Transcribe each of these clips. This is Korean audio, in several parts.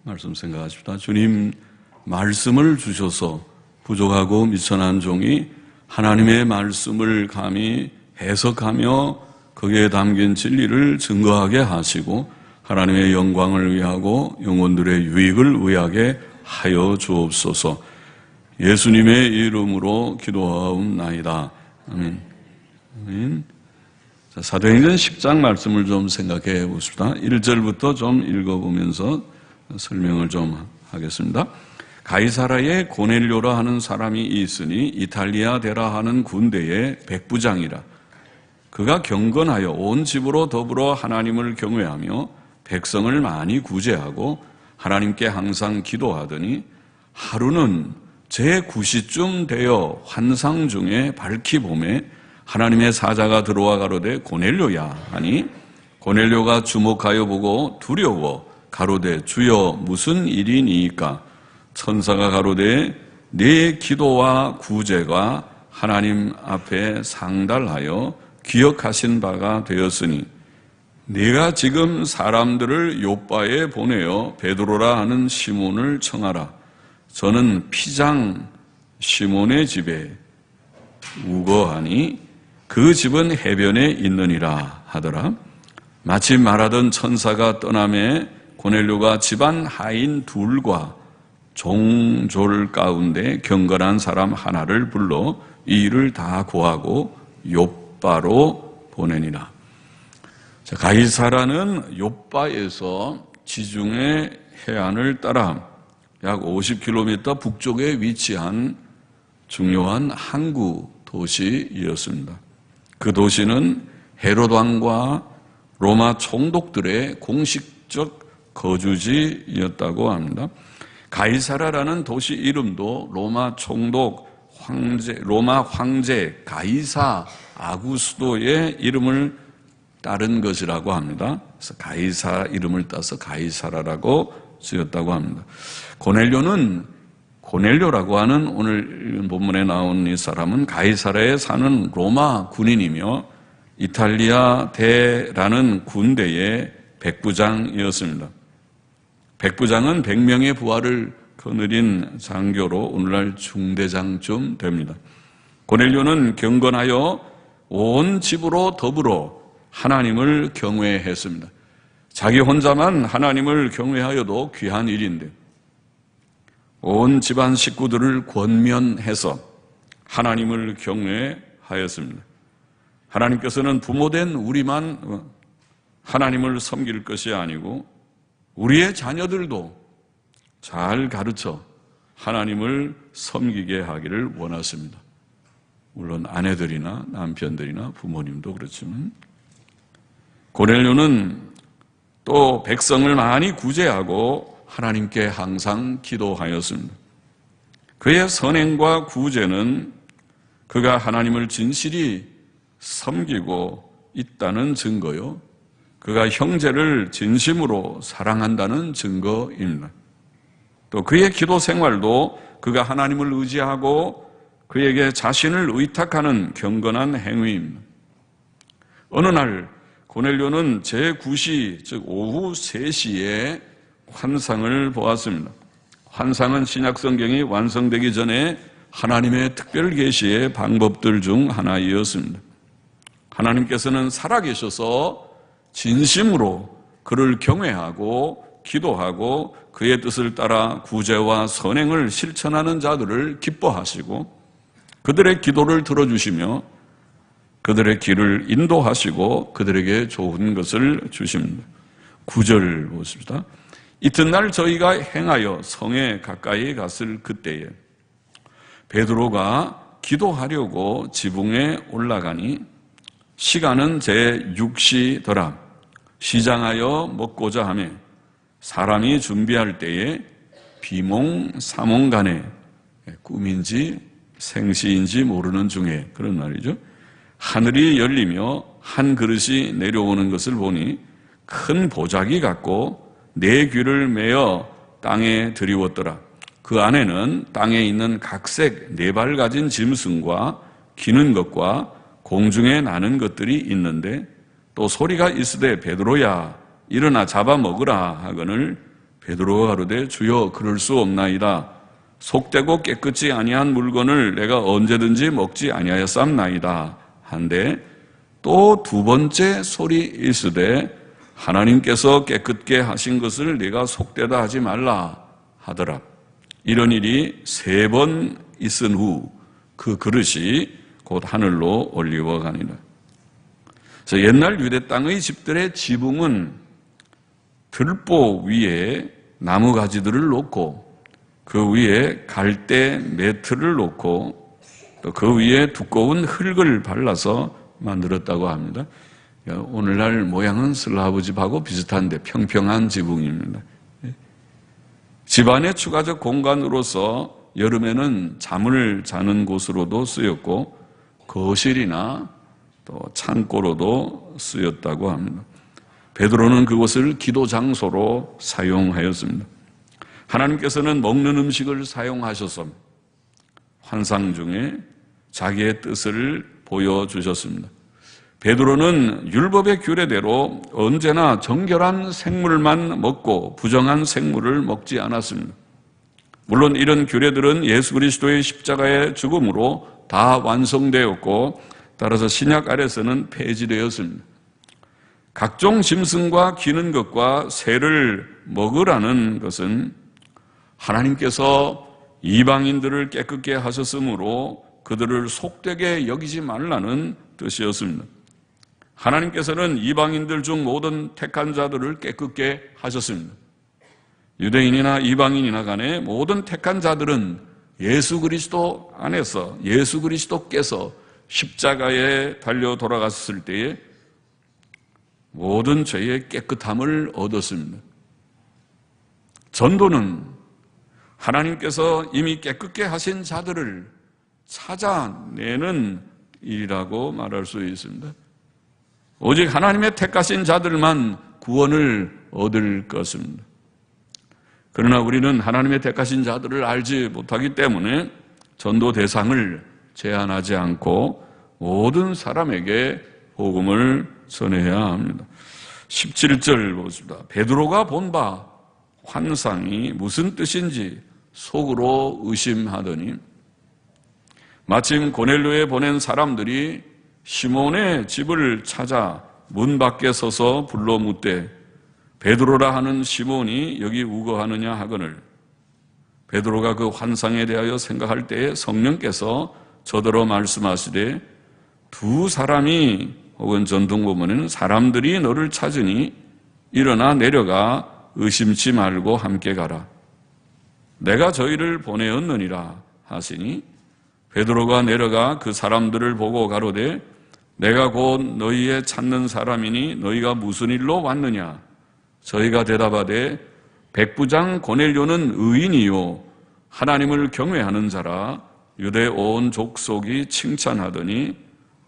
말씀 생각하십시다. 주님 말씀을 주셔서 부족하고 미천한 종이 하나님의 말씀을 감히 해석하며 거기에 담긴 진리를 증거하게 하시고 하나님의 영광을 위하고 영혼들의 유익을 위하게 하여 주옵소서. 예수님의 이름으로 기도하옵나이다. 아멘. 아멘. 자, 사도행전 10장 말씀을 좀 생각해 보십시다. 1절부터 좀 읽어보면서 설명을 좀 하겠습니다. 가이사라에 고넬료라 하는 사람이 있으니 이탈리아 데라 하는 군대의 백부장이라. 그가 경건하여 온 집으로 더불어 하나님을 경외하며 백성을 많이 구제하고 하나님께 항상 기도하더니 하루는 제9시쯤 되어 환상 중에 밝히 봄에 하나님의 사자가 들어와 가로되 고넬료야 하니 고넬료가 주목하여 보고 두려워 가로되 주여 무슨 일이니이까 천사가 가로되 네 기도와 구제가 하나님 앞에 상달하여 기억하신 바가 되었으니 네가 지금 사람들을 요빠에 보내어 베드로라 하는 시몬을 청하라. 저는 피장 시몬의 집에 우거하니 그 집은 해변에 있느니라 하더라. 마침 말하던 천사가 떠나매 고넬료가 집안 하인 둘과 종졸 가운데 경건한 사람 하나를 불러 이 일을 다 고하고 요빠로 보내니라. 자, 가이사라는 요빠에서 지중해 해안을 따라 약 50km 북쪽에 위치한 중요한 항구 도시이었습니다. 그 도시는 헤롯 왕과 로마 총독들의 공식적 거주지였다고 합니다. 가이사라라는 도시 이름도 로마 총독 로마 황제 가이사 아구스도의 이름을 따른 것이라고 합니다. 그래서 가이사 이름을 따서 가이사라라고 지었다고 합니다. 고넬료라고 하는 오늘 본문에 나온 이 사람은 가이사라에 사는 로마 군인이며 이탈리아 대라는 군대의 백부장이었습니다. 백부장은 100명의 부하를 거느린 장교로 오늘날 중대장쯤 됩니다. 고넬료는 경건하여 온 집으로 더불어 하나님을 경외했습니다. 자기 혼자만 하나님을 경외하여도 귀한 일인데 온 집안 식구들을 권면해서 하나님을 경외하였습니다. 하나님께서는 부모된 우리만 하나님을 섬길 것이 아니고 우리의 자녀들도 잘 가르쳐 하나님을 섬기게 하기를 원하십니다. 물론 아내들이나 남편들이나 부모님도 그렇지만 고넬료는 또 백성을 많이 구제하고 하나님께 항상 기도하였습니다. 그의 선행과 구제는 그가 하나님을 진실이 섬기고 있다는 증거요, 그가 형제를 진심으로 사랑한다는 증거입니다. 또 그의 기도 생활도 그가 하나님을 의지하고 그에게 자신을 의탁하는 경건한 행위입니다. 어느 날 고넬료는 제9시, 즉 오후 3시에 환상을 보았습니다. 환상은 신약성경이 완성되기 전에 하나님의 특별 계시의 방법들 중 하나이었습니다. 하나님께서는 살아계셔서 진심으로 그를 경외하고 기도하고 그의 뜻을 따라 구제와 선행을 실천하는 자들을 기뻐하시고 그들의 기도를 들어주시며 그들의 길을 인도하시고 그들에게 좋은 것을 주십니다. 9절 보십시다. 이튿날 저희가 행하여 성에 가까이 갔을 그때에 베드로가 기도하려고 지붕에 올라가니 시간은 제6시더라. 시장하여 먹고자 하매 사람이 준비할 때에 비몽사몽간에 꿈인지 생시인지 모르는 중에 그런 말이죠. 하늘이 열리며 한 그릇이 내려오는 것을 보니 큰 보자기 같고 네 귀를 메어 땅에 들이웠더라. 그 안에는 땅에 있는 각색 4발 가진 짐승과 기는 것과 공중에 나는 것들이 있는데 또 소리가 있으되 베드로야 일어나 잡아먹으라 하거늘 베드로가 가로되 주여 그럴 수 없나이다. 속되고 깨끗이 아니한 물건을 내가 언제든지 먹지 아니하였삼나이다. 한데 또 두 번째 소리 있으되 하나님께서 깨끗게 하신 것을 네가 속되다 하지 말라 하더라. 이런 일이 3번 있은 후 그 그릇이 곧 하늘로 올리워 가니라. 그래서 옛날 유대 땅의 집들의 지붕은 들보 위에 나무 가지들을 놓고 그 위에 갈대 매트를 놓고 또 그 위에 두꺼운 흙을 발라서 만들었다고 합니다. 오늘날 모양은 슬라브 집하고 비슷한데 평평한 지붕입니다. 집안의 추가적 공간으로서 여름에는 잠을 자는 곳으로도 쓰였고 거실이나 또 창고로도 쓰였다고 합니다. 베드로는 그곳을 기도 장소로 사용하였습니다. 하나님께서는 먹는 음식을 사용하셔서 환상 중에 자기의 뜻을 보여주셨습니다. 베드로는 율법의 규례대로 언제나 정결한 생물만 먹고 부정한 생물을 먹지 않았습니다. 물론 이런 규례들은 예수 그리스도의 십자가의 죽음으로 다 완성되었고 따라서 신약 아래서는 폐지되었습니다. 각종 짐승과 기는 것과 새를 먹으라는 것은 하나님께서 이방인들을 깨끗게 하셨으므로 그들을 속되게 여기지 말라는 뜻이었습니다. 하나님께서는 이방인들 중 모든 택한 자들을 깨끗게 하셨습니다. 유대인이나 이방인이나 간에 모든 택한 자들은 예수 그리스도 안에서 예수 그리스도께서 십자가에 달려 돌아갔을 때에 모든 죄의 깨끗함을 얻었습니다. 전도는 하나님께서 이미 깨끗게 하신 자들을 찾아내는 일이라고 말할 수 있습니다. 오직 하나님의 택하신 자들만 구원을 얻을 것입니다. 그러나 우리는 하나님의 택하신 자들을 알지 못하기 때문에 전도 대상을 제한하지 않고 모든 사람에게 복음을 전해야 합니다. 17절 보십니다. 베드로가 본 바 환상이 무슨 뜻인지 속으로 의심하더니 마침 고넬료에 보낸 사람들이 시몬의 집을 찾아 문 밖에 서서 불러 묻되 베드로라 하는 시몬이 여기 우거하느냐 하거늘 베드로가 그 환상에 대하여 생각할 때에 성령께서 저더러 말씀하시되 두 사람이 혹은 전통본문에는 사람들이 너를 찾으니 일어나 내려가 의심치 말고 함께 가라. 내가 저희를 보내었느니라 하시니 베드로가 내려가 그 사람들을 보고 가로되 내가 곧 너희의 찾는 사람이니 너희가 무슨 일로 왔느냐? 저희가 대답하되 백부장 고넬료는 의인이요 하나님을 경외하는 자라 유대 온 족속이 칭찬하더니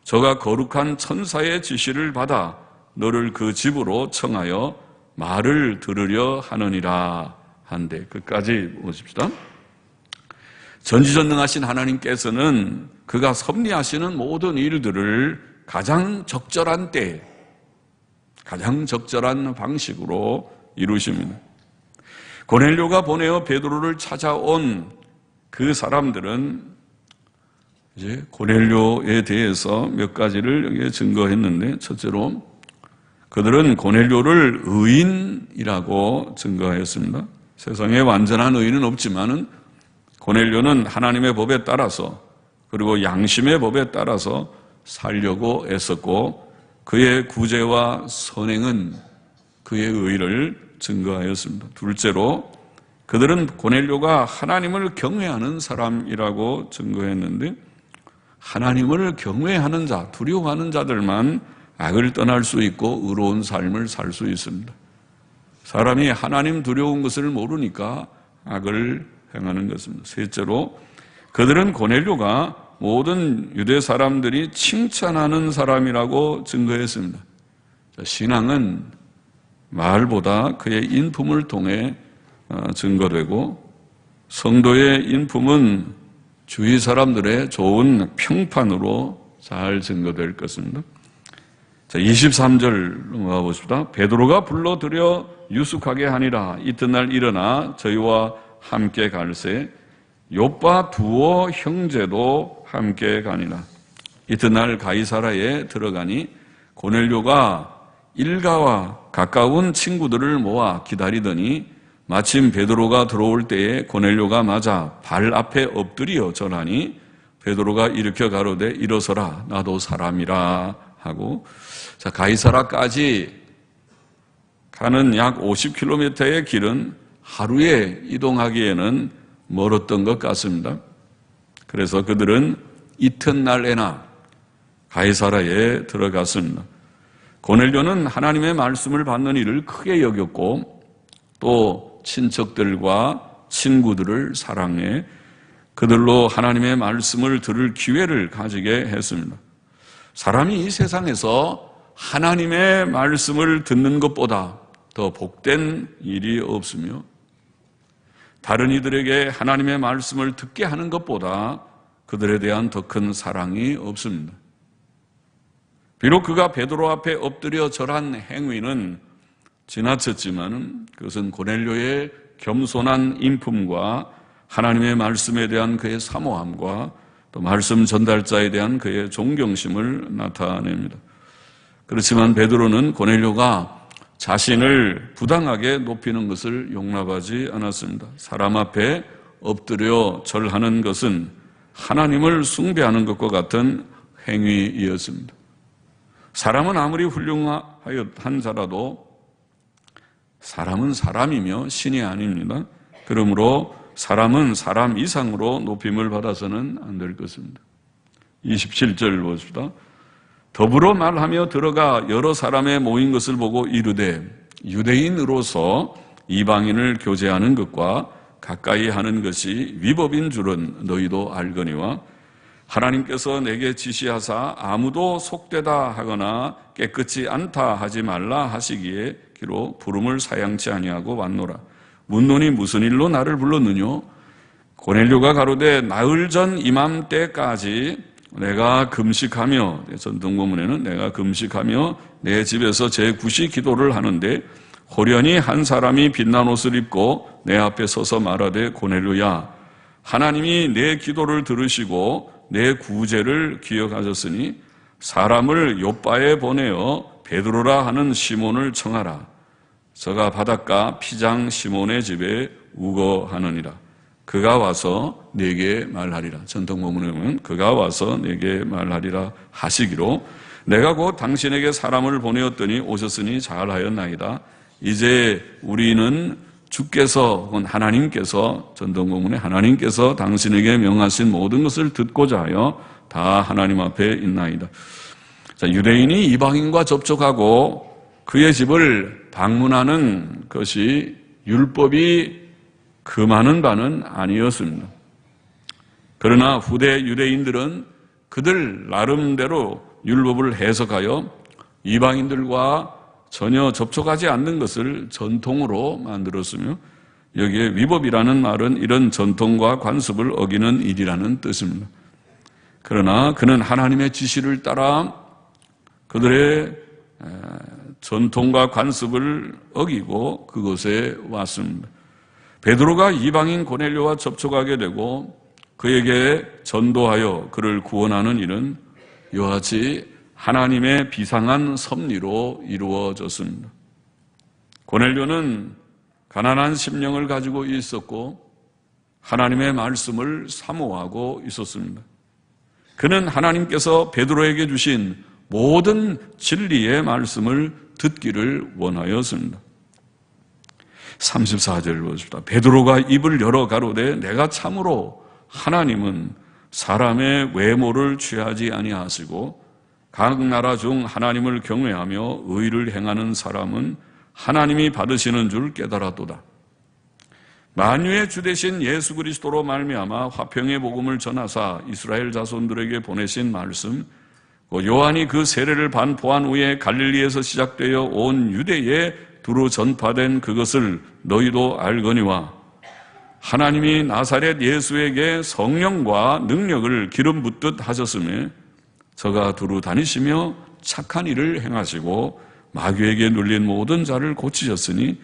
저가 거룩한 천사의 지시를 받아 너를 그 집으로 청하여 말을 들으려 하느니라 한데 끝까지 보십시다. 전지전능하신 하나님께서는 그가 섭리하시는 모든 일들을 가장 적절한 때, 가장 적절한 방식으로 이루십니다. 고넬료가 보내어 베드로를 찾아온 그 사람들은 이제 고넬료에 대해서 몇 가지를 여기에 증거했는데 첫째로 그들은 고넬료를 의인이라고 증거했습니다. 세상에 완전한 의인은 없지만은 고넬료는 하나님의 법에 따라서 그리고 양심의 법에 따라서 살려고 애썼고 그의 구제와 선행은 그의 의를 증거하였습니다. 둘째로 그들은 고넬료가 하나님을 경외하는 사람이라고 증거했는데 하나님을 경외하는 자, 두려워하는 자들만 악을 떠날 수 있고 의로운 삶을 살 수 있습니다. 사람이 하나님 두려운 것을 모르니까 악을 행하는 것입니다. 셋째로 그들은 고넬료가 모든 유대 사람들이 칭찬하는 사람이라고 증거했습니다. 신앙은 말보다 그의 인품을 통해 증거되고 성도의 인품은 주위 사람들의 좋은 평판으로 잘 증거될 것입니다. 자, 23절 넘어가 보십시다. 베드로가 불러들여 유숙하게 하니라. 이튿날 일어나 저희와 함께 갈새 요빠 두어 형제도 함께 가니라. 이튿날 가이사라에 들어가니 고넬료가 일가와 가까운 친구들을 모아 기다리더니 마침 베드로가 들어올 때에 고넬료가 맞아 발 앞에 엎드려 절하니 베드로가 일으켜 가로되 일어서라 나도 사람이라 하고, 자, 가이사라까지 가는 약 50km의 길은 하루에 이동하기에는 멀었던 것 같습니다. 그래서 그들은 이튿날에나 가이사라에 들어갔습니다. 고넬료는 하나님의 말씀을 받는 일을 크게 여겼고 또 친척들과 친구들을 사랑해 그들로 하나님의 말씀을 들을 기회를 가지게 했습니다. 사람이 이 세상에서 하나님의 말씀을 듣는 것보다 더 복된 일이 없으며 다른 이들에게 하나님의 말씀을 듣게 하는 것보다 그들에 대한 더 큰 사랑이 없습니다. 비록 그가 베드로 앞에 엎드려 절한 행위는 지나쳤지만 그것은 고넬료의 겸손한 인품과 하나님의 말씀에 대한 그의 사모함과 또 말씀 전달자에 대한 그의 존경심을 나타냅니다. 그렇지만 베드로는 고넬료가 자신을 부당하게 높이는 것을 용납하지 않았습니다. 사람 앞에 엎드려 절하는 것은 하나님을 숭배하는 것과 같은 행위이었습니다. 사람은 아무리 훌륭한 자라도 사람은 사람이며 신이 아닙니다. 그러므로 사람은 사람 이상으로 높임을 받아서는 안 될 것입니다. 27절 보십시다. 더불어 말하며 들어가 여러 사람의 모인 것을 보고 이르되 유대인으로서 이방인을 교제하는 것과 가까이 하는 것이 위법인 줄은 너희도 알거니와 하나님께서 내게 지시하사 아무도 속되다 하거나 깨끗이 않다 하지 말라 하시기에 기로 부름을 사양치 아니하고 왔노라. 묻노니 무슨 일로 나를 불렀느뇨? 고넬료가 가로되 나흘 전 이맘때까지 내가 금식하며, 전통본문에는 내가 금식하며 내 집에서 제9시 기도를 하는데 호련히 한 사람이 빛난 옷을 입고 내 앞에 서서 말하되 고넬료야 하나님이 내 기도를 들으시고 내 구제를 기억하셨으니 사람을 요빠에 보내어 베드로라 하는 시몬을 청하라. 저가 바닷가 피장 시몬의 집에 우거하느니라. 그가 와서 내게 말하리라. 전통본문에 보면 그가 와서 내게 말하리라 하시기로 내가 곧 당신에게 사람을 보내었더니 오셨으니 잘하였나이다. 이제 우리는 주께서 혹은 하나님께서, 전통본문에 하나님께서 당신에게 명하신 모든 것을 듣고자 하여 다 하나님 앞에 있나이다. 자, 유대인이 이방인과 접촉하고 그의 집을 방문하는 것이 율법이 금하는 바는 아니었습니다. 그러나 후대 유대인들은 그들 나름대로 율법을 해석하여 이방인들과 전혀 접촉하지 않는 것을 전통으로 만들었으며 여기에 위법이라는 말은 이런 전통과 관습을 어기는 일이라는 뜻입니다. 그러나 그는 하나님의 지시를 따라 그들의 전통과 관습을 어기고 그곳에 왔습니다. 베드로가 이방인 고넬료와 접촉하게 되고 그에게 전도하여 그를 구원하는 일은 이와 같이 하나님의 비상한 섭리로 이루어졌습니다. 고넬료는 가난한 심령을 가지고 있었고 하나님의 말씀을 사모하고 있었습니다. 그는 하나님께서 베드로에게 주신 모든 진리의 말씀을 듣기를 원하였습니다. 34절 보십시다. 베드로가 입을 열어 가로되 내가 참으로 하나님은 사람의 외모를 취하지 아니하시고 각 나라 중 하나님을 경외하며 의를 행하는 사람은 하나님이 받으시는 줄 깨달았도다. 만유의 주 되신 예수 그리스도로 말미암아 화평의 복음을 전하사 이스라엘 자손들에게 보내신 말씀, 요한이 그 세례를 반포한 후에 갈릴리에서 시작되어 온 유대에 두루 전파된 그것을 너희도 알거니와 하나님이 나사렛 예수에게 성령과 능력을 기름 붓듯 하셨으며 저가 두루 다니시며 착한 일을 행하시고 마귀에게 눌린 모든 자를 고치셨으니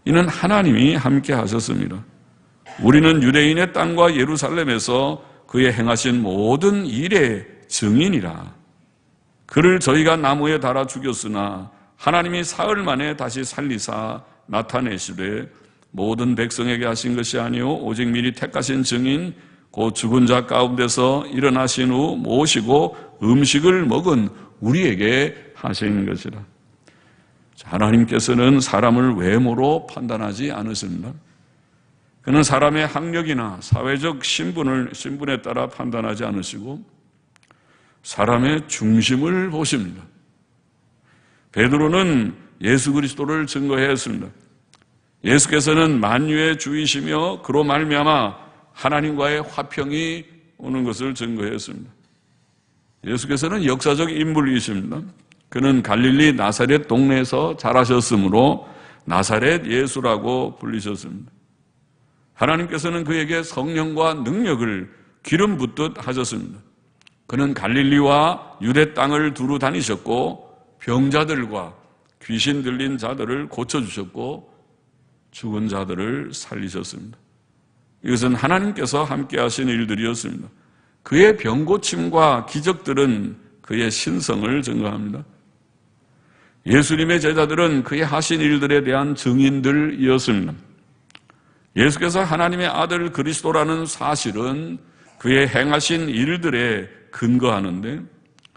이는 하나님이 함께 하셨습니다. 우리는 유대인의 땅과 예루살렘에서 그의 행하신 모든 일의 증인이라. 그를 저희가 나무에 달아 죽였으나 하나님이 사흘 만에 다시 살리사 나타내시되 모든 백성에게 하신 것이 아니요 오직 미리 택하신 증인 곧 죽은 자 가운데서 일어나신 후 모시고 음식을 먹은 우리에게 하신 것이라. 하나님께서는 사람을 외모로 판단하지 않으십니다. 그는 사람의 학력이나 사회적 신분에 따라 판단하지 않으시고 사람의 중심을 보십니다. 베드로는 예수 그리스도를 증거했습니다. 예수께서는 만유의 주이시며 그로 말미암아 하나님과의 화평이 오는 것을 증거했습니다. 예수께서는 역사적 인물이십니다. 그는 갈릴리 나사렛 동네에서 자라셨으므로 나사렛 예수라고 불리셨습니다. 하나님께서는 그에게 성령과 능력을 기름 붓듯 하셨습니다. 그는 갈릴리와 유대 땅을 두루 다니셨고 병자들과 귀신 들린 자들을 고쳐주셨고 죽은 자들을 살리셨습니다. 이것은 하나님께서 함께 하신 일들이었습니다. 그의 병고침과 기적들은 그의 신성을 증거합니다. 예수님의 제자들은 그의 하신 일들에 대한 증인들이었습니다. 예수께서 하나님의 아들 그리스도라는 사실은 그의 행하신 일들에 근거하는데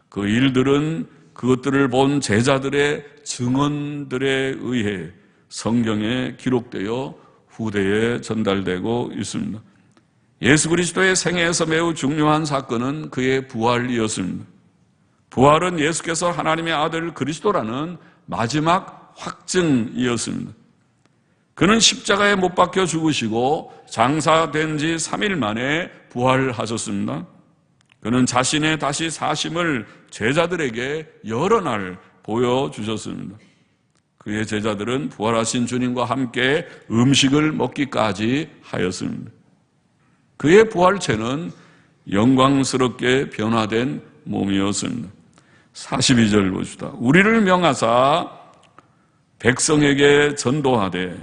그 일들은 그것들을 본 제자들의 증언들에 의해 성경에 기록되어 후대에 전달되고 있습니다. 예수 그리스도의 생애에서 매우 중요한 사건은 그의 부활이었습니다. 부활은 예수께서 하나님의 아들 그리스도라는 마지막 확증이었습니다. 그는 십자가에 못 박혀 죽으시고 장사된 지 3일 만에 부활하셨습니다. 그는 자신의 다시 사심을 제자들에게 여러 날 보여주셨습니다. 그의 제자들은 부활하신 주님과 함께 음식을 먹기까지 하였습니다. 그의 부활체는 영광스럽게 변화된 몸이었습니다. 42절 봅시다. 우리를 명하사 백성에게 전도하되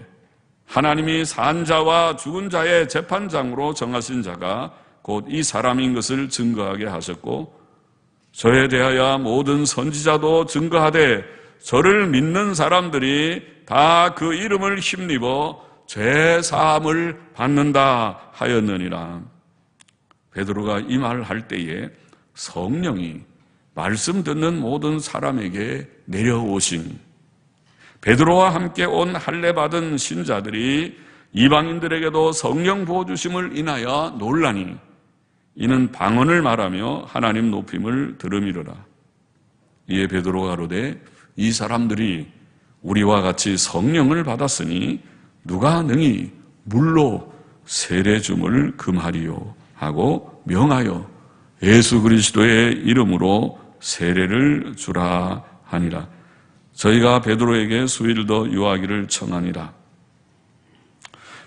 하나님이 산 자와 죽은 자의 재판장으로 정하신 자가 곧 이 사람인 것을 증거하게 하셨고 저에 대하여 모든 선지자도 증거하되 저를 믿는 사람들이 다 그 이름을 힘입어 죄 사함을 받는다 하였느니라. 베드로가 이 말을 할 때에 성령이 말씀 듣는 모든 사람에게 내려오신 베드로와 함께 온 할례 받은 신자들이 이방인들에게도 성령 부어주심을 인하여 놀라니 이는 방언을 말하며 하나님 높임을 들음이로라. 이에 베드로가 가로되 이 사람들이 우리와 같이 성령을 받았으니 누가 능히 물로 세례 줌을 금하리요 하고 명하여 예수 그리스도의 이름으로 세례를 주라 하니라. 저희가 베드로에게 수일 더 유하기를 청하니라.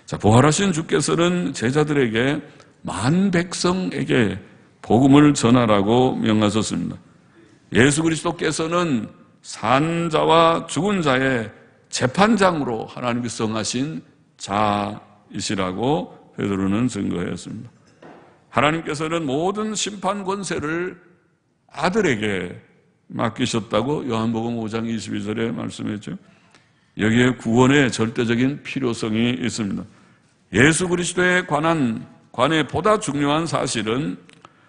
자, 부활하신 주께서는 제자들에게 만 백성에게 복음을 전하라고 명하셨습니다. 예수 그리스도께서는 산 자와 죽은 자의 재판장으로 하나님께서 정하신 자이시라고 베드로는 증거했습니다. 하나님께서는 모든 심판 권세를 아들에게 맡기셨다고 요한복음 5장 22절에 말씀했죠. 여기에 구원의 절대적인 필요성이 있습니다. 예수 그리스도에 관해 보다 중요한 사실은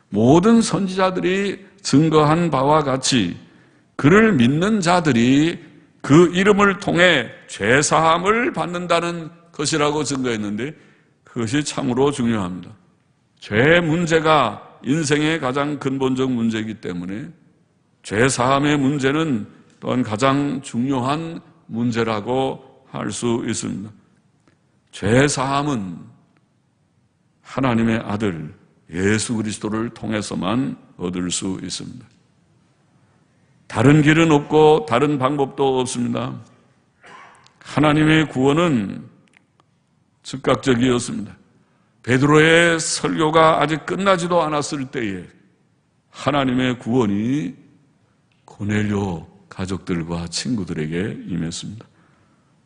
모든 선지자들이 증거한 바와 같이 그를 믿는 자들이 그 이름을 통해 죄사함을 받는다는 것이라고 증거했는데 그것이 참으로 중요합니다. 죄 문제가 인생의 가장 근본적 문제이기 때문에 죄사함의 문제는 또한 가장 중요한 문제라고 할 수 있습니다. 죄사함은 하나님의 아들 예수 그리스도를 통해서만 얻을 수 있습니다. 다른 길은 없고 다른 방법도 없습니다. 하나님의 구원은 즉각적이었습니다. 베드로의 설교가 아직 끝나지도 않았을 때에 하나님의 구원이 고넬료 가족들과 친구들에게 임했습니다.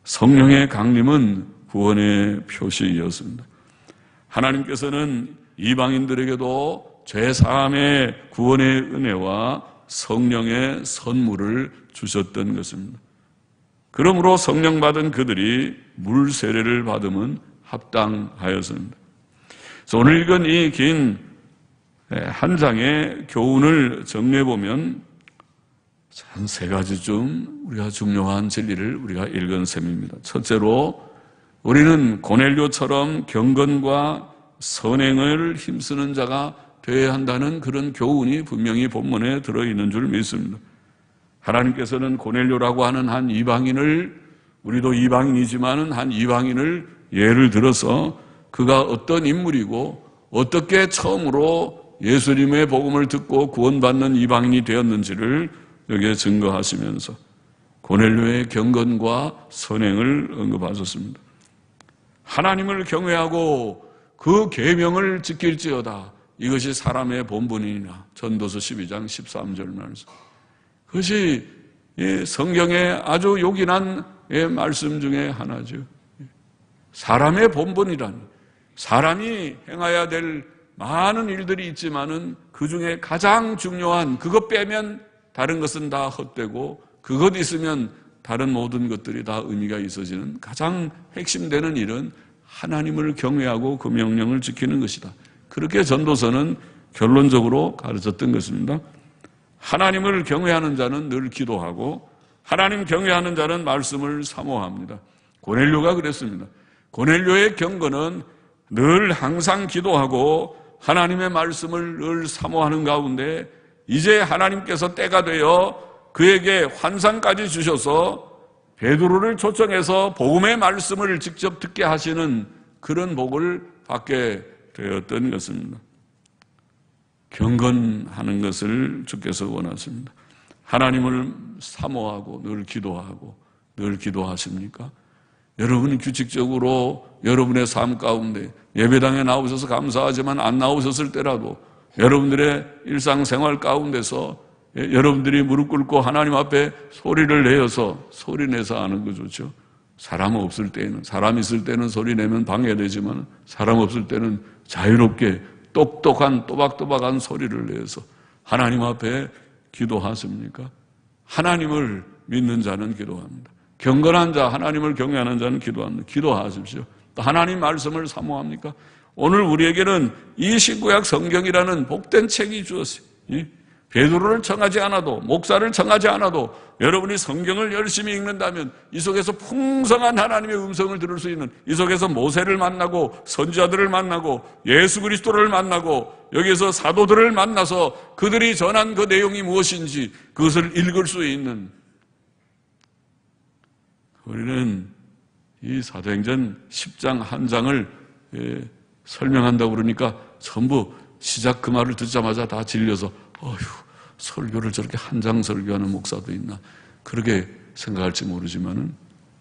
성령의 강림은 구원의 표시이었습니다. 하나님께서는 이방인들에게도 죄사함의 구원의 은혜와 성령의 선물을 주셨던 것입니다. 그러므로 성령 받은 그들이 물 세례를 받으면 합당하였습니다. 그래서 오늘 읽은 이 긴 한 장의 교훈을 정리해보면 한 세 가지쯤 우리가 중요한 진리를 우리가 읽은 셈입니다. 첫째로 우리는 고넬료처럼 경건과 선행을 힘쓰는 자가 되어야 한다는 그런 교훈이 분명히 본문에 들어있는 줄 믿습니다. 하나님께서는 고넬료라고 하는 한 이방인을, 우리도 이방인이지만 한 이방인을 예를 들어서 그가 어떤 인물이고 어떻게 처음으로 예수님의 복음을 듣고 구원받는 이방인이 되었는지를 여기에 증거하시면서 고넬료의 경건과 선행을 언급하셨습니다. 하나님을 경외하고 그 계명을 지킬지어다. 이것이 사람의 본분이니라. 전도서 12장 13절 말씀. 그것이 성경의 아주 요긴한 말씀 중에 하나죠. 사람의 본분이란, 사람이 행해야 될 많은 일들이 있지만은 그 중에 가장 중요한, 그것 빼면 다른 것은 다 헛되고 그것 있으면 다른 모든 것들이 다 의미가 있어지는 가장 핵심되는 일은 하나님을 경외하고 그 명령을 지키는 것이다. 그렇게 전도서는 결론적으로 가르쳤던 것입니다. 하나님을 경외하는 자는 늘 기도하고 하나님 경외하는 자는 말씀을 사모합니다. 고넬료가 그랬습니다. 고넬료의 경건은 늘 항상 기도하고 하나님의 말씀을 늘 사모하는 가운데 이제 하나님께서 때가 되어 그에게 환상까지 주셔서 베드로를 초청해서 복음의 말씀을 직접 듣게 하시는 그런 복을 받게 되었던 것입니다. 경건하는 것을 주께서 원하십니다. 하나님을 사모하고 늘 기도하고 늘 기도하십니까? 여러분이 규칙적으로 여러분의 삶 가운데 예배당에 나오셔서 감사하지만 안 나오셨을 때라도 여러분들의 일상생활 가운데서 여러분들이 무릎 꿇고 하나님 앞에 소리를 내어서 소리 내서 아는 거 좋죠. 사람 없을 때는, 사람 있을 때는 소리 내면 방해되지만 사람 없을 때는 자유롭게 똑똑한 또박또박한 소리를 내서 하나님 앞에 기도하십니까? 하나님을 믿는 자는 기도합니다. 경건한 자, 하나님을 경외하는 자는 기도합니다. 기도하십시오. 또 하나님 말씀을 사모합니까? 오늘 우리에게는 이 신구약 성경이라는 복된 책이 주었어요. 베드로를 청하지 않아도, 목사를 청하지 않아도 여러분이 성경을 열심히 읽는다면 이 속에서 풍성한 하나님의 음성을 들을 수 있는, 이 속에서 모세를 만나고 선지자들을 만나고 예수 그리스도를 만나고 여기에서 사도들을 만나서 그들이 전한 그 내용이 무엇인지 그것을 읽을 수 있는, 우리는 이 사도행전 10장 한 장을 설명한다고 그러니까 전부 시작 그 말을 듣자마자 다 질려서 어휴, 설교를 저렇게 한 장 설교하는 목사도 있나, 그렇게 생각할지 모르지만은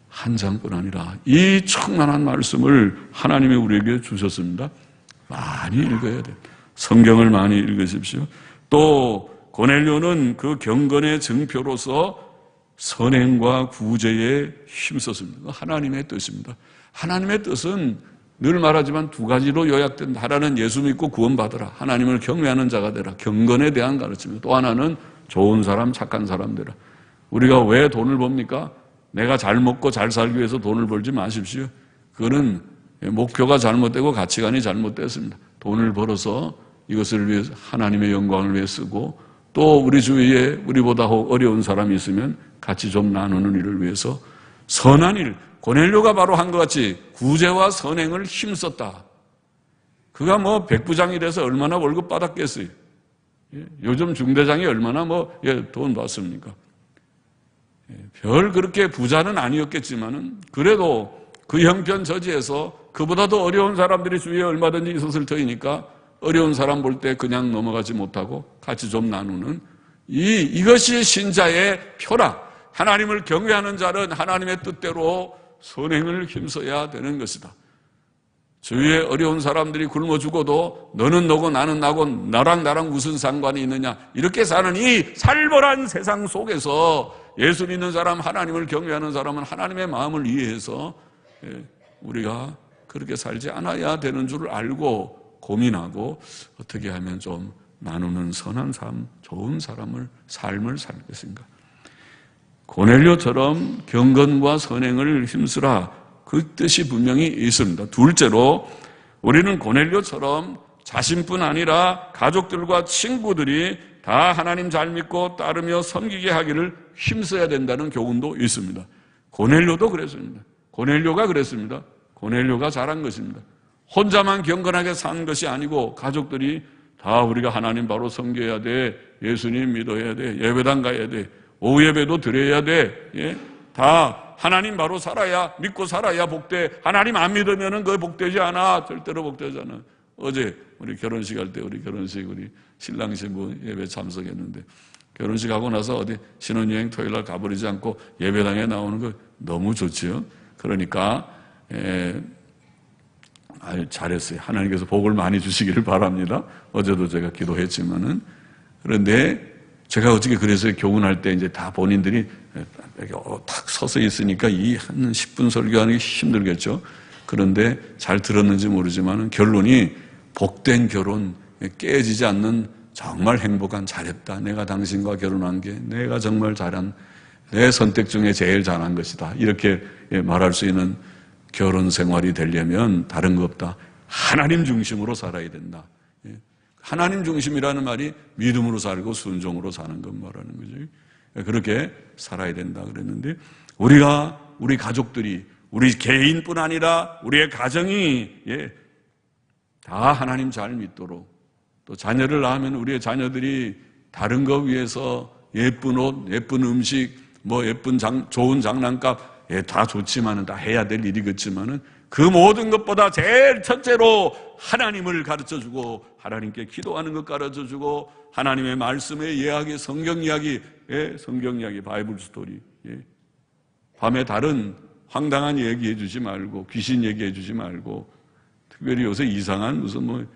한 장뿐 아니라 이 충만한 말씀을 하나님이 우리에게 주셨습니다. 많이 읽어야 돼요. 성경을 많이 읽으십시오. 또 고넬료는 그 경건의 증표로서 선행과 구제에 힘썼습니다. 하나님의 뜻입니다. 하나님의 뜻은 늘 말하지만 두 가지로 요약된다. 하나는 예수 믿고 구원받으라. 하나님을 경외하는 자가 되라. 경건에 대한 가르침입니다. 또 하나는 좋은 사람, 착한 사람 되라. 우리가 왜 돈을 법니까? 내가 잘 먹고 잘 살기 위해서 돈을 벌지 마십시오. 그거는 목표가 잘못되고 가치관이 잘못됐습니다. 돈을 벌어서 이것을 위해 하나님의 영광을 위해 쓰고 또 우리 주위에 우리보다 어려운 사람이 있으면 같이 좀 나누는 일을 위해서 선한 일, 고넬료가 바로 한 것 같이 구제와 선행을 힘썼다. 그가 뭐 백부장이 돼서 얼마나 월급 받았겠어요? 요즘 중대장이 얼마나 돈 받습니까? 별 그렇게 부자는 아니었겠지만은 그래도 그 형편 저지에서 그보다 더 어려운 사람들이 주위에 얼마든지 있었을 터이니까 어려운 사람 볼 때 그냥 넘어가지 못하고 같이 좀 나누는 이것이 신자의 표라. 하나님을 경외하는 자는 하나님의 뜻대로 선행을 힘써야 되는 것이다. 주위에 어려운 사람들이 굶어 죽어도 너는 너고 나는 나고 나랑 무슨 상관이 있느냐, 이렇게 사는 이 살벌한 세상 속에서 예수 믿는 사람, 하나님을 경외하는 사람은 하나님의 마음을 이해해서 우리가 그렇게 살지 않아야 되는 줄 알고 고민하고 어떻게 하면 좀 나누는 선한 삶, 좋은 삶을 살 것인가. 고넬료처럼 경건과 선행을 힘쓰라, 그 뜻이 분명히 있습니다. 둘째로, 우리는 고넬료처럼 자신뿐 아니라 가족들과 친구들이 다 하나님 잘 믿고 따르며 섬기게 하기를 힘써야 된다는 교훈도 있습니다. 고넬료도 그랬습니다. 고넬료가 그랬습니다. 고넬료가 잘한 것입니다. 혼자만 경건하게 산 것이 아니고 가족들이 다 우리가 하나님 바로 섬겨야 돼, 예수님 믿어야 돼, 예배당 가야 돼, 오후 예배도 드려야 돼, 다 하나님 바로 살아야, 믿고 살아야 복돼. 하나님 안 믿으면은 그거 복되지 않아. 절대로 복되지 않아. 어제 우리 결혼식 할 때 우리 신랑 신부 예배 참석했는데, 결혼식 하고 나서 어디 신혼여행 토요일날 가버리지 않고 예배당에 나오는 거 너무 좋지요. 그러니까 잘했어요. 하나님께서 복을 많이 주시기를 바랍니다. 어제도 제가 기도했지만은. 그런데 제가 어저께 그래서 교훈할 때 이제 다 본인들이 탁 서서 있으니까 이 한 10분 설교하는 게 힘들겠죠. 그런데 잘 들었는지 모르지만 결론이 복된 결혼, 깨지지 않는 정말 행복한, 잘했다, 내가 당신과 결혼한 게 내가 정말 잘한, 내 선택 중에 제일 잘한 것이다, 이렇게 말할 수 있는 결혼 생활이 되려면 다른 거 없다, 하나님 중심으로 살아야 된다. 하나님 중심이라는 말이 믿음으로 살고 순종으로 사는 것 말하는 거죠. 그렇게 살아야 된다 그랬는데, 우리 가족들이, 우리 개인뿐 아니라 우리의 가정이 다 하나님 잘 믿도록, 또 자녀를 낳으면 우리의 자녀들이 다른 거 위해서 예쁜 옷, 예쁜 음식, 예쁜 좋은 장난감, 다 좋지만은, 다 해야 될 일이겠지만은, 그 모든 것보다 제일 첫째로 하나님을 가르쳐주고, 하나님께 기도하는 것 가르쳐주고, 하나님의 말씀의 이야기, 성경 이야기, 바이블 스토리, 밤에 다른 황당한 얘기해 주지 말고, 귀신 얘기해 주지 말고, 특별히 요새 이상한 무슨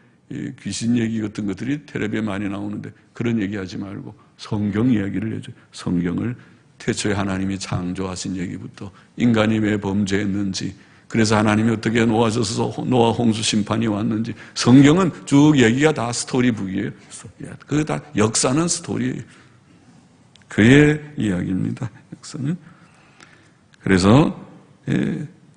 귀신 얘기 같은 것들이 텔레비에 많이 나오는데 그런 얘기하지 말고 성경 이야기를 해줘요. 성경을 태초에 하나님이 창조하신 얘기부터 인간이 왜 범죄했는지, 그래서 하나님이 어떻게 놓아져서 노아 홍수 심판이 왔는지, 성경은 쭉 얘기가 다 스토리북이에요. 그게 다 역사는 스토리예요. 그의 이야기입니다. 역사는. 그래서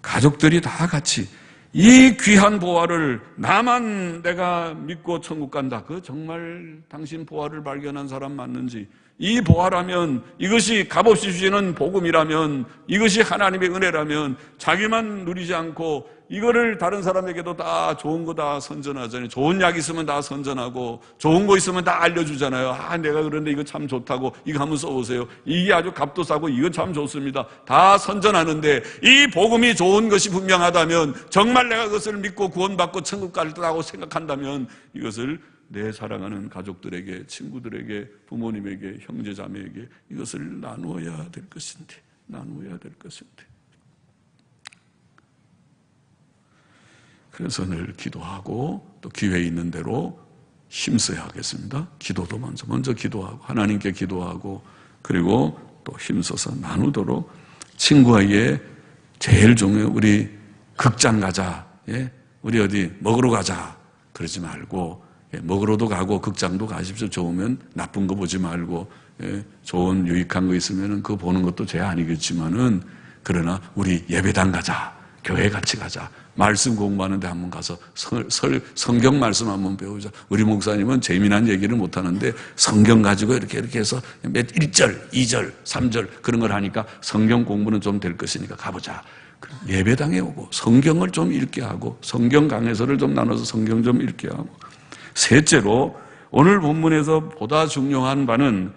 가족들이 다 같이 이 귀한 보화를, 나만 내가 믿고 천국 간다, 그 정말 당신 보화를 발견한 사람 맞는지, 이 보화라면, 이것이 값없이 주시는 복음이라면, 이것이 하나님의 은혜라면 자기만 누리지 않고 이거를 다른 사람에게도 다 좋은 거 다 선전하잖아요. 좋은 약 있으면 다 선전하고, 좋은 거 있으면 다 알려주잖아요. 내가 그런데 이거 참 좋다고, 이거 한번 써보세요, 이게 아주 값도 싸고 이거 참 좋습니다, 다 선전하는데, 이 복음이 좋은 것이 분명하다면, 정말 내가 그것을 믿고 구원받고 천국 가겠다고 생각한다면, 이것을 내 사랑하는 가족들에게, 친구들에게, 부모님에게, 형제자매에게 이것을 나누어야 될 것인데. 그래서 늘 기도하고, 또 기회 있는 대로 힘써야 하겠습니다. 기도도 먼저 기도하고, 하나님께 기도하고, 그리고 또 힘써서 나누도록. 친구에게 제일 중요해요. 우리 극장 가자, 우리 어디 먹으러 가자, 그러지 말고, 먹으러도 가고 극장도 가십시오. 좋으면 나쁜 거 보지 말고, 좋은 유익한 거 있으면 그거 보는 것도 죄 아니겠지만은, 그러나 우리 예배당 가자, 교회 같이 가자, 말씀 공부하는데 한번 가서 성경 말씀 한번 배우자. 우리 목사님은 재미난 얘기를 못하는데 성경 가지고 이렇게 해서 1절, 2절, 3절 그런 걸 하니까 성경 공부는 좀 될 것이니까 가보자. 예배당에 오고 성경을 좀 읽게 하고, 성경 강해서를 좀 나눠서 성경 좀 읽게 하고. 셋째로, 오늘 본문에서 보다 중요한 바는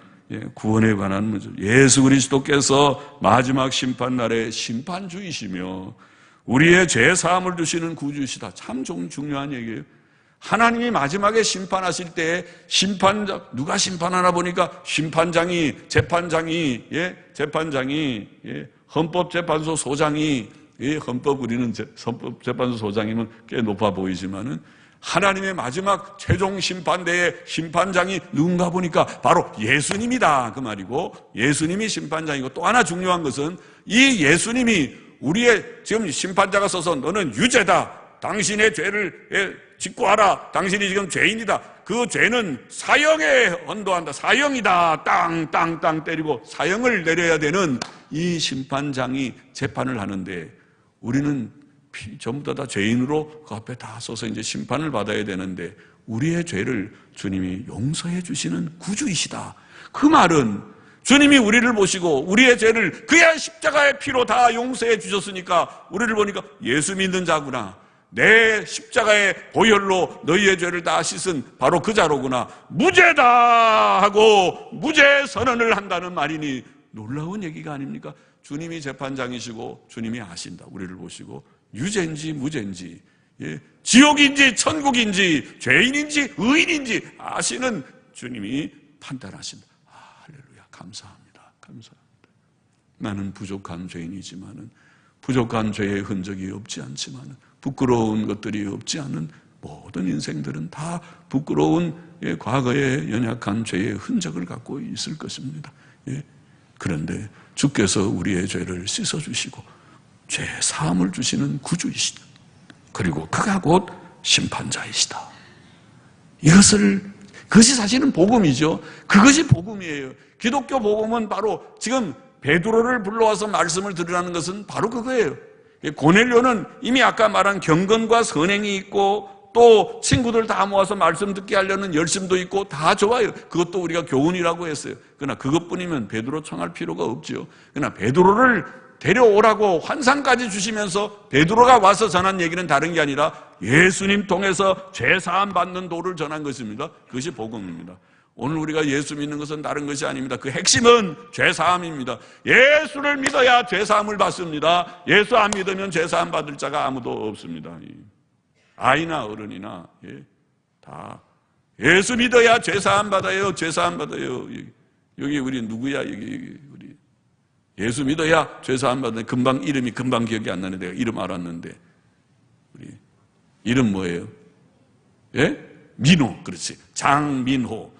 구원에 관한 문제. 예수 그리스도께서 마지막 심판날에 심판주이시며 우리의 죄 사함을 주시는 구주시다. 참 중요한 얘기예요. 하나님이 마지막에 심판하실 때 누가 심판하나 보니까 재판장이 헌법재판소 소장이 이 헌법 우리는 헌법재판소 소장이면 꽤 높아 보이지만은 하나님의 마지막 최종 심판대의 심판장이 누군가 보니까 바로 예수님이다 그 말이고, 예수님이 심판장이고, 또 하나 중요한 것은 이 예수님이 우리의 지금 심판자가 서서 너는 유죄다, 당신의 죄를 직구하라, 당신이 지금 죄인이다, 그 죄는 사형에 헌도한다, 사형이다, 땅 때리고 사형을 내려야 되는 이 심판장이 재판을 하는데, 우리는 전부 다 죄인으로 그 앞에 다 서서 이제 심판을 받아야 되는데, 우리의 죄를 주님이 용서해 주시는 구주이시다. 그 말은 주님이 우리를 보시고 우리의 죄를 그의 십자가의 피로 다 용서해 주셨으니까 우리를 보니까 예수 믿는 자구나, 내 십자가의 보혈로 너희의 죄를 다 씻은 바로 그 자로구나, 무죄다 하고 무죄 선언을 한다는 말이니 놀라운 얘기가 아닙니까? 주님이 재판장이시고 주님이 아신다. 우리를 보시고 유죄인지 무죄인지, 지옥인지 천국인지 죄인인지 의인인지 아시는 주님이 판단하신다. 할렐루야, 감사합니다. 나는 부족한 죄인이지만은, 부족한 죄의 흔적이 없지 않지만은, 부끄러운 것들이 없지 않은 모든 인생들은 다 부끄러운 과거의 연약한 죄의 흔적을 갖고 있을 것입니다. 그런데 주께서 우리의 죄를 씻어주시고 죄 사함을 주시는 구주이시다. 그리고 그가 곧 심판자이시다. 그것이 사실은 복음이죠. 그것이 복음이에요. 기독교 복음은 바로 지금 베드로를 불러와서 말씀을 들으라는 것은 바로 그거예요. 고넬료는 이미 아까 말한 경건과 선행이 있고, 또 친구들 다 모아서 말씀 듣게 하려는 열심도 있고 다 좋아요. 그것도 우리가 교훈이라고 했어요. 그러나 그것뿐이면 베드로 청할 필요가 없죠. 그러나 베드로를 데려오라고 환상까지 주시면서 베드로가 와서 전한 얘기는 다른 게 아니라 예수님 통해서 죄사함 받는 도를 전한 것입니다. 그것이 복음입니다. 오늘 우리가 예수 믿는 것은 다른 것이 아닙니다. 그 핵심은 죄사함입니다. 예수를 믿어야 죄사함을 받습니다. 예수 안 믿으면 죄사함 받을 자가 아무도 없습니다. 아이나 어른이나 다 예수 믿어야 죄사함 받아요. 죄사함 받아요. 여기 우리 누구야? 여기 우리 예수 믿어야 죄사함 받는, 이름이 금방 기억이 안 나는데 내가 이름 알았는데, 우리 이름 뭐예요? 민호. 그렇지. 장민호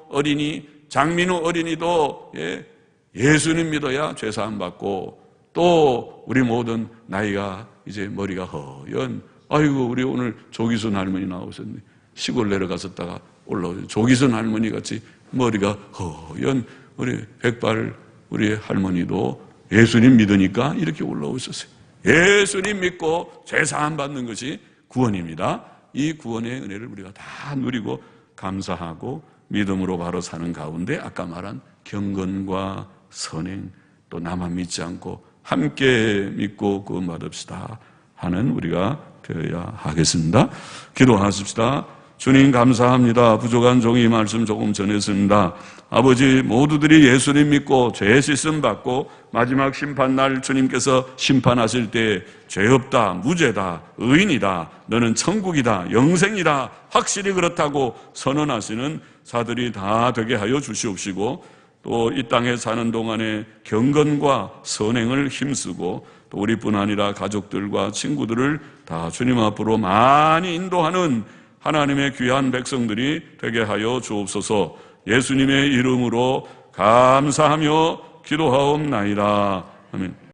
어린이도 예수님 믿어야 죄사함 받고, 또 우리 모든 나이가 이제 머리가 허연, 아이고 우리 오늘 조기순 할머니 나오셨네. 시골 내려갔었다가 올라오죠. 조기순 할머니 같이 머리가 허연 우리 백발 우리 할머니도 예수님 믿으니까 이렇게 올라오셨어요. 예수님 믿고 죄사함 받는 것이 구원입니다. 이 구원의 은혜를 우리가 다 누리고 감사하고 믿음으로 바로 사는 가운데 아까 말한 경건과 선행, 또 나만 믿지 않고 함께 믿고 구원받읍시다 하는 우리가 되어야 하겠습니다. 기도하십시다. 주님 감사합니다. 부족한 종이 말씀 조금 전했습니다. 아버지, 모두들이 예수님 믿고 죄 씻음 받고 마지막 심판날 주님께서 심판하실 때 죄 없다, 무죄다, 의인이다, 너는 천국이다, 영생이다, 확실히 그렇다고 선언하시는 자들이 다 되게 하여 주시옵시고, 또 이 땅에 사는 동안에 경건과 선행을 힘쓰고 또 우리뿐 아니라 가족들과 친구들을 다 주님 앞으로 많이 인도하는 하나님의 귀한 백성들이 되게 하여 주옵소서. 예수님의 이름으로 감사하며 기도하옵나이다. 아멘.